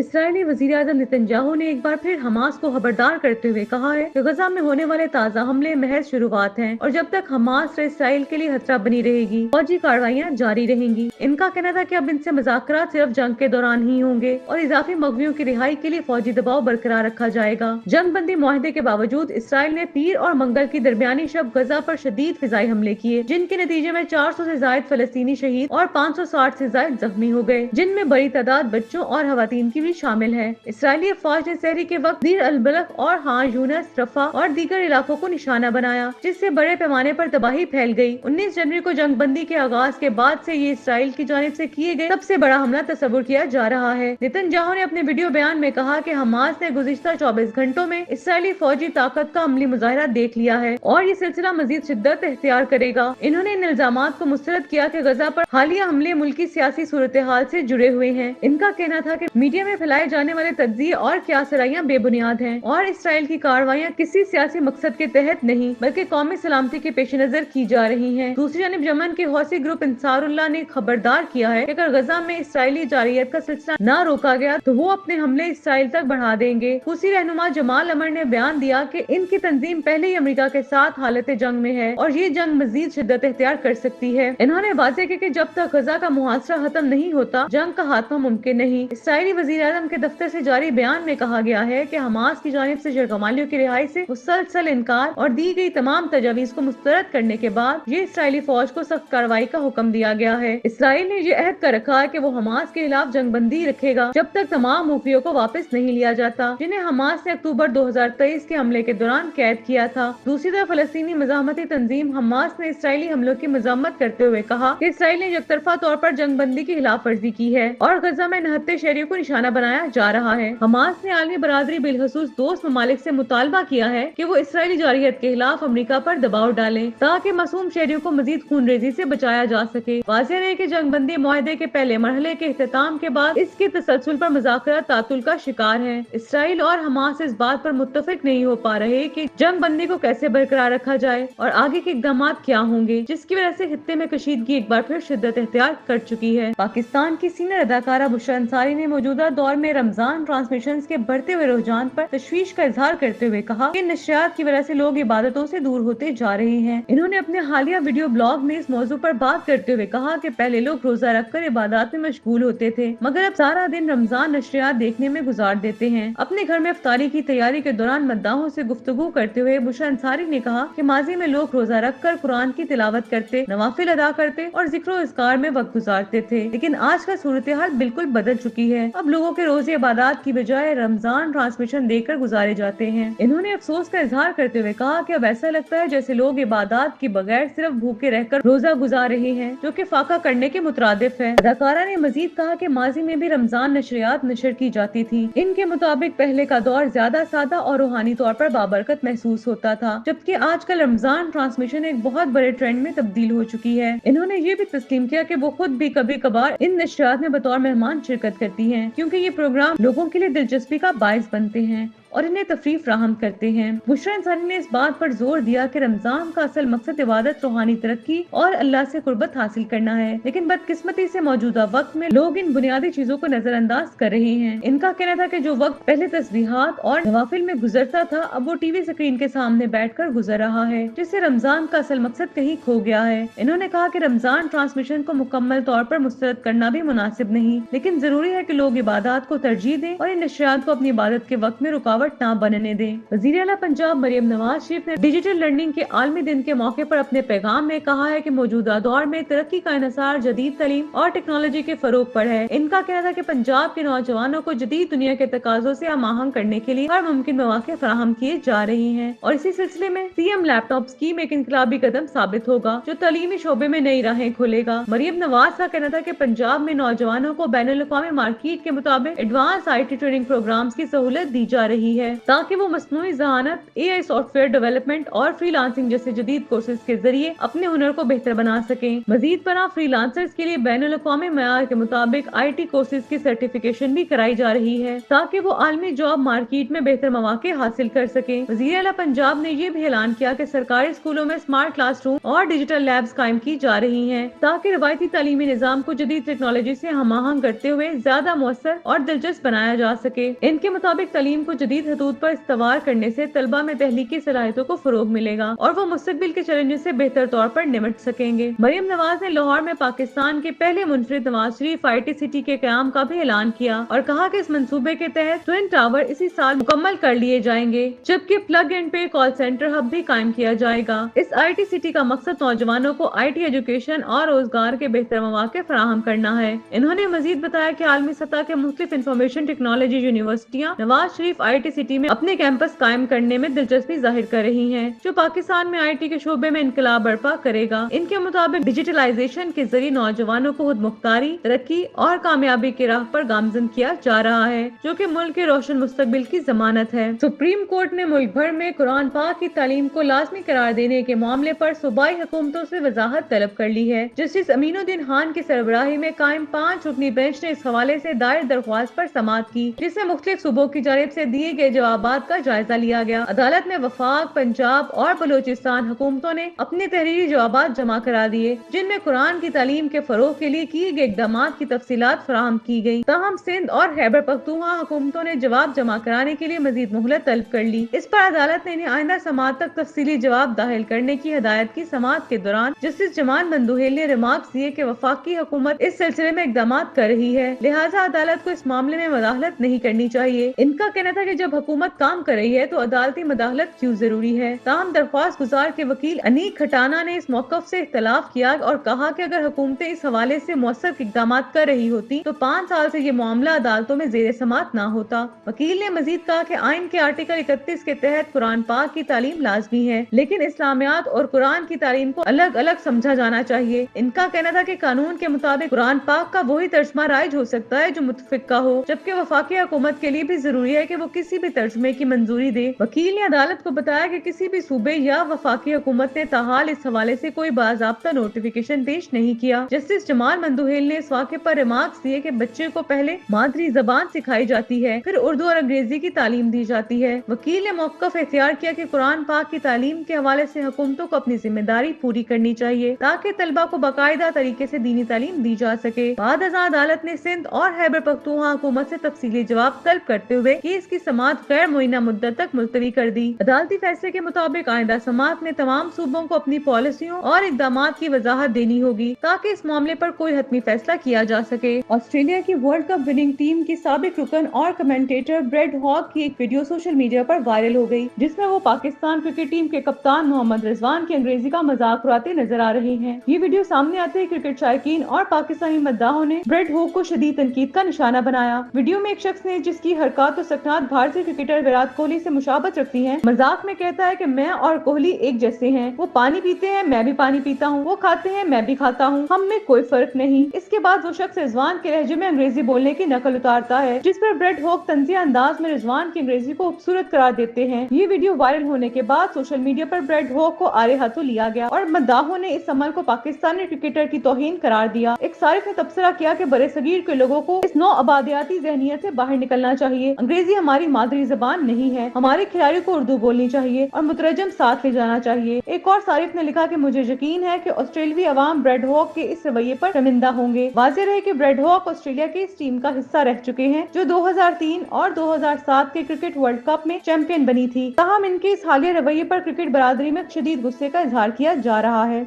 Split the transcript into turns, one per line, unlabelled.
اسرائیلی वज़ीर आज़म नेतन्याहू ने एक बार फिर हमास को खबरदार करते हुए कहा है कि गजा में होने वाले ताज़ा हमले महज शुरुआत हैं और जब तक हमास इसराइल के लिए खतरा बनी रहेगी, फौजी कार्रवाइयां जारी रहेंगी। इनका कहना था कि अब इनसे मुज़ाकरात सिर्फ जंग के दौरान ही होंगे और इजाफी मगवियों की रिहाई के लिए फौजी दबाव बरकरार रखा जाएगा। जंग बंदी मुआहदे के बावजूद इसराइल ने पीर और मंगल की दरमियानी शब गजा पर शदीद फिजाई हमले किए, जिनके नतीजे में 400 से ज्यादा फलस्तीनी शहीद और 560 से ज्यादा जख्मी हो गए, जिनमें बड़ी तादाद बच्चों और खवातीन की भी शामिल है। इसराइली फौज ने सहरी के वक्त दीर अल बलख और हान यूनस, रफा और दीगर इलाकों को निशाना बनाया, जिससे बड़े पैमाने पर तबाही फैल गई। 19 जनवरी को जंग बंदी के आगाज के बाद से ये इसराइल की जानिब से किए गए सबसे बड़ा हमला तस्वुर किया जा रहा है। नेतन्याहू ने अपने वीडियो बयान में कहा कि हमास ने गुज़िश्ता 24 घंटों में इसराइली फौजी ताकत का अमली मुजाहिरा देख लिया है और ये सिलसिला मजीद शिद्दत इख्तियार करेगा। इन्होंने इन इल्जामात को मुस्तरद किया कि गजा पर हालिया हमले मुल्की सियासी सूरत हाल से जुड़े हुए हैं। इनका कहना था कि मीडिया में फैलाए जाने वाले तज्जिये और क्यासराइयां बेबुनियाद हैं और इसराइल की कार्रवाइयां किसी सियासी मकसद के तहत नहीं बल्कि कौमी सलामती के पेश नजर की जा रही हैं। दूसरी जानिब यमन के हौसी ग्रुप इंसारुल्लाह ने खबरदार किया है कि अगर गजा में इसराइली जारियत का सिलसिला न रोका गया तो वो अपने हमले इसराइल तक बढ़ा देंगे। हूसी रहनुमा जमाल अमर ने बयान दिया कि इनकी तंजीम पहले ही अमेरिका के साथ हालत जंग में है और ये जंग मजीद शिद्दत इख्तियार कर सकती है। इन्होंने वाज़ेह किया कि जब तक गजा का मुहासरा खत्म नहीं होता जंग का खात्मा मुमकिन नहीं। इसराइली वज़ीर आज़म के दफ्तर से जारी बयान में कहा गया है कि हमास की जानिब से जरगमालियों की रिहाई से मुसलसल इनकार और दी गई तमाम तजावीज़ को मुस्तरद करने के बाद ये इसराइली फौज को सख्त कार्रवाई का हुक्म दिया गया है। इसराइल ने ये अहद कर रखा है कि वो हमास के खिलाफ जंग बंदी रखेगा जब तक तमाम मुखबियों को वापस नहीं लिया जाता, जिन्हें हमास ने अक्टूबर 2023 के हमले के दौरान कैद किया था। दूसरी तरफ फलस्तीनी मज़ाहमती तंजीम हमास ने इसराइली हमलों की मज़म्मत करते हुए कहा कि इसराइल ने यकतरफा तौर पर जंग बंदी की खिलाफ वर्जी की है और गजा में निहत्थे शहरियों को निशाना बनाया जा रहा है। हमास ने आलमी बरादरी बिलखसूस दोस्त ममालिक से मुतालबा किया है कि वो इसराइली जारियत के खिलाफ अमेरिका पर दबाव डालें ताकि मासूम शहरियों को मजीद खूनरेजी से बचाया जा सके। वाज़ेह है कि जंग बंदी मुआहदे के पहले मरहले के इख्तिताम के बाद इसके तसलसल पर मुज़ाकरात तातुल का शिकार है। इसराइल और हमास इस बात पर मुत्तफिक नहीं हो पा रहे कि जंग बंदी को कैसे बरकरार रखा जाए और आगे के इक़दाम क्या होंगे, जिसकी वजह से खित्ते में कशीदगी एक बार फिर शिद्दत इख्तियार कर चुकी है। पाकिस्तान की सीनियर अदाकारा बुशरा अंसारी ने मौजूदा दौर में रमजान ट्रांसमिशन के बढ़ते हुए रुझान पर तशवीश का इजहार करते हुए कहा कि नशरियात की वजह से लोग इबादतों से दूर होते जा रहे हैं। इन्होंने अपने हालिया वीडियो ब्लॉग में इस मौजू पर बात करते हुए कहा कि पहले लोग रोजा रखकर इबादत में मशगूल होते थे, मगर अब सारा दिन रमजान नशरियात देखने में गुजार देते हैं। अपने घर में इफ्तारी की तैयारी के दौरान मद्दाहों से गुफ्तगू करते हुए बुशरा अंसारी ने कहा कि माजी में लोग रोजा रखकर कुरान की तिलावत करते, नवाफिल अदा करते और जिक्र इज़कार में वक्त गुजारते थे, लेकिन आज का सूरत हाल बिल्कुल बदल चुकी है। अब लोगों के रोजे इबादत की बजाय रमजान ट्रांसमिशन देखकर गुजारे जाते हैं। इन्होंने अफसोस का इजहार करते हुए कहा कि अब ऐसा लगता है जैसे लोग इबादत के बगैर सिर्फ भूखे रहकर रोजा गुजार रहे हैं, जो कि फाका करने के मुतरादिफ है। अदाकारा ने मजीद कहा कि माजी में भी रमजान नशरियात नशर की जाती थी। इनके मुताबिक पहले का दौर ज्यादा सादा और रूहानी तौर पर बाबरकत महसूस होता था, जबकि आजकल रमजान ट्रांसमिशन एक बहुत बड़े ट्रेंड में तब्दील हो चुकी है। इन्होंने ये भी तस्लीम किया कि वो खुद भी कभी कभार इन नशरियात में बतौर मेहमान शिरकत करती हैं, क्योंकि ये प्रोग्राम लोगों के लिए दिलचस्पी का बाइस बनते हैं और इन्हें तफरीह फराहम करते हैं। बुशरा अंसारी ने इस बात पर जोर दिया कि रमजान का असल मकसद इबादत, रूहानी तरक्की और अल्लाह से कुर्बत हासिल करना है, लेकिन बदकिस्मती से मौजूदा वक्त में लोग इन बुनियादी चीजों को नजरअंदाज कर रहे हैं। इनका कहना था कि जो वक्त पहले तस्बीहात और नवाफिल में गुजरता था अब वो टीवी स्क्रीन के सामने बैठकर गुजर रहा है, जिससे रमजान का असल मकसद कहीं खो गया है। इन्होंने कहा कि रमजान ट्रांसमिशन को मुकम्मल तौर पर मुस्तरद करना भी मुनासिब नहीं, लेकिन जरूरी है कि लोग इबादत को तरजीह दें और इन नशरियात को अपनी इबादत के वक्त में रुकावट ना बनने दें। वज़ीर आला पंजाब मरियम नवाज शरीफ ने डिजिटल लर्निंग के आलमी दिन के मौके पर अपने पैगाम में कहा है कि मौजूदा दौर में तरक्की का इन्हिसार जदीद तालीम और टेक्नोलॉजी के फरोग पर है। इनका कहना था कि पंजाब के नौजवानों को जदीद दुनिया के तकाजों से हमआहंग करने के लिए हर मुमकिन मौके फराहम किए जा रहे हैं और इसी सिलसिले में सीएम लैपटॉप स्कीम एक इनकलाबी कदम साबित होगा जो तालीमी शोबे में नई राहें खोलेगा। मरियम नवाज का कहना था कि पंजाब में नौजवानों को बैनुल अक़वामी मार्केट के मुताबिक एडवांस IT ट्रेनिंग प्रोग्राम्स की सहूलत दी जा रही رہی ہے تاکہ وہ مصنوعی ذہانت، AI سافٹ ویئر ڈیولپمنٹ اور فری لانسنگ جیسے جدید کورسز کے ذریعے اپنے ہنر کو بہتر بنا سکیں۔ مزید برآں فری لانسرز کے لیے بین الاقوامی معیار کے مطابق IT کورسز کی سرٹیفکیشن بھی کرائی جا رہی ہے تاکہ وہ عالمی جاب مارکیٹ میں بہتر مواقع حاصل کر سکیں۔ وزیر اعلیٰ پنجاب نے یہ بھی اعلان کیا کہ سرکاری اسکولوں میں اسمارٹ کلاس روم اور ڈیجیٹل لیبز قائم کی جا رہی ہیں تاکہ روایتی تعلیمی نظام کو جدید ٹیکنالوجی سے ہم آہنگ کرتے ہوئے زیادہ مؤثر اور دلچسپ بنایا جا سکے۔ ان کے مطابق تعلیم کو جدید خطوط پر استوار کرنے سے طلبہ میں تخلیقی صلاحیتوں کو فروغ ملے گا اور وہ مستقبل کے چیلنجز سے بہتر طور پر نمٹ سکیں گے۔ مریم نواز نے لاہور میں پاکستان کے پہلے منفرد نواز شریف IT سٹی کے قیام کا بھی اعلان کیا اور کہا کہ اس منصوبے کے تحت ٹوئن ٹاور اسی سال مکمل کر لیے جائیں گے، جبکہ plug and pay call centre hub بھی قائم کیا جائے گا۔ اس IT سٹی کا مقصد نوجوانوں کو IT ایجوکیشن اور روزگار کے بہتر مواقع فراہم کرنا ہے۔ انہوں نے مزید بتایا کہ عالمی سطح کے مختلف انفارمیشن ٹیکنالوجی یونیورسٹیاں نواز شریف IT سٹی میں اپنے کیمپس قائم کرنے میں دلچسپی ظاہر کر رہی ہیں، جو پاکستان میں IT کے شعبے میں انقلاب برپا کرے گا۔ ان کے مطابق ڈیجیٹلائزیشن کے ذریعے نوجوانوں کو خود مختاری، ترقی اور کامیابی کی راہ پر گامزن کیا جا رہا ہے، جو کہ ملک کے روشن مستقبل کی ضمانت ہے۔ سپریم کورٹ نے ملک بھر میں قرآن پاک کی تعلیم کو لازمی قرار دینے کے معاملے پر صوبائی حکومتوں سے وضاحت طلب کر لی ہے۔ جسٹس امین الدین خان کی سربراہی میں قائم 5 رکنی بینچ نے اس حوالے سے دائر درخواست پر سماعت کی، جس میں مختلف صوبوں کی جانب سے دیے گئے جوابات کا جائزہ لیا گیا۔ عدالت میں وفاق، پنجاب اور بلوچستان حکومتوں نے اپنے تحریری جوابات جمع کرا دیے، جن میں قرآن کی تعلیم کے فروغ کے لیے کیے گئے اقدامات کی تفصیلات فراہم کی گئی۔ تاہم سندھ اور خیبر پختونخوا حکومتوں نے جواب جمع کرانے کے لیے مزید مہلت طلب کر لی۔ اس پر عدالت نے انہیں آئندہ سماعت تک تفصیلی جواب داخل کرنے کی ہدایت کی۔ سماعت کے دوران جسٹس جمال بندوہیل نے ریمارکس دیے کہ وفاقی حکومت اس سلسلے میں اقدامات کر رہی ہے، لہٰذا عدالت کو اس معاملے میں مداخلت نہیں کرنی چاہیے۔ ان کا کہنا تھا کہ جب حکومت کام کر رہی ہے تو عدالتی مداخلت کیوں ضروری ہے؟ تاہم درخواست گزار کے وکیل انیک کھٹانہ نے اس موقف سے اختلاف کیا اور کہا کہ اگر حکومتیں اس حوالے سے مؤثر اقدامات کر رہی ہوتی تو 5 سال سے یہ معاملہ عدالتوں میں زیر سماعت نہ ہوتا۔ وکیل نے مزید کہا کہ آئین کے آرٹیکل 31 کے تحت قرآن پاک کی تعلیم لازمی ہے، لیکن اسلامیات اور قرآن کی تعلیم کو الگ الگ سمجھا جانا چاہیے۔ ان کا کہنا تھا کہ قانون کے مطابق قرآن پاک کا وہی ترجمہ رائج ہو سکتا ہے جو متفق کا ہو، جبکہ وفاقی حکومت کے لیے بھی ضروری ہے کہ وہ کسی بھی ترجمے کی منظوری دے۔ وکیل نے عدالت کو بتایا کہ کسی بھی صوبے یا وفاقی حکومت نے تاحال اس حوالے سے کوئی باضابطہ نوٹیفیکیشن پیش نہیں کیا۔ جسٹس جمال بندوہیل نے اس واقعے پر ریمارکس دیے کہ بچے کو پہلے مادری زبان سکھائی جاتی ہے، پھر اردو اور انگریزی کی تعلیم دی جاتی ہے۔ وکیل نے موقف اختیار کیا کہ قرآن پاک کی تعلیم کے حوالے سے حکومتوں کو اپنی ذمہ داری پوری کرنی چاہیے تاکہ طلبہ کو باقاعدہ طریقے سے دینی تعلیم دی جا سکے۔ بعد ازاں عدالت نے سندھ اور خیبر پختونخوا حکومت سے تفصیلی جواب طلب کرتے ہوئے کیس کی سماعت غیر معینہ مدت تک ملتوی کر دی۔ عدالتی فیصلے کے مطابق آئندہ سماعت میں تمام صوبوں کو اپنی پالیسیوں اور اقدامات کی وضاحت دینی ہوگی تاکہ اس معاملے پر کوئی حتمی فیصلہ کیا جا سکے۔ آسٹریلیا کی ورلڈ کپ وننگ ٹیم کی سابق رکن اور کمنٹیٹر بریڈ ہاک کی ایک ویڈیو سوشل میڈیا پر وائرل ہو گئی، جس میں وہ پاکستان کرکٹ ٹیم کے کپتان محمد رضوان کی انگریزی کا مذاق اڑاتے نظر آ رہے ہیں۔ یہ ویڈیو سامنے آتے ہی کرکٹ شائقین اور پاکستانی مداحوں نے بریڈ ہاک کو شدید تنقید کا نشانہ بنایا۔ ویڈیو میں ایک شخص نے، جس کی حرکات و سکنات بھارتی کرکٹر وراٹ کوہلی سے مشابہت رکھتی ہیں، مذاق میں کہتا ہے کہ میں اور کوہلی ایک جیسے ہیں، وہ پانی پیتے ہیں میں بھی پانی پیتا ہوں، وہ کھاتے ہیں میں بھی کھاتا ہوں، ہم میں کوئی فرق نہیں۔ اس کے بعد وہ شخص رضوان کے لہجے میں انگریزی بولنے کی نقل اتارتا ہے، جس پر بریڈ ہاک طنزیہ انداز میں رضوان کی انگریزی کو خوبصورت قرار دیتے ہیں۔ یہ ویڈیو وائرل ہونے کے بعد سوشل میڈیا پر بریڈ ہاک کو آڑے ہاتھوں لیا گیا اور مداحوں نے اس عمل کو پاکستانی کرکٹر کی توہین قرار دیا۔ ایک صارف نے تبصرہ کیا کہ برصغیر کے لوگوں کو اس نو آبادیاتی ذہنیت سے باہر نکلنا چاہیے۔ انگریزی ہماری مادری زبان نہیں ہے، ہمارے کھلاڑیوں کو اردو بولنی چاہیے اور مترجم ساتھ لے جانا چاہیے۔ ایک اور صارف نے لکھا کہ مجھے یقین ہے کہ آسٹریلوی عوام بریڈ ہاک کے اس رویے پر شرمندہ ہوں گے۔ واضح رہے کہ بریڈ ہاک آسٹریلیا کی اس ٹیم کا حصہ رہ چکے ہیں جو 2003 اور 2007 کے کرکٹ ورلڈ کپ میں چیمپئن بنی تھی، تاہم ان کے اس حالیہ رویے پر کرکٹ برادری میں شدید غصے کا اظہار کیا جا رہا ہے۔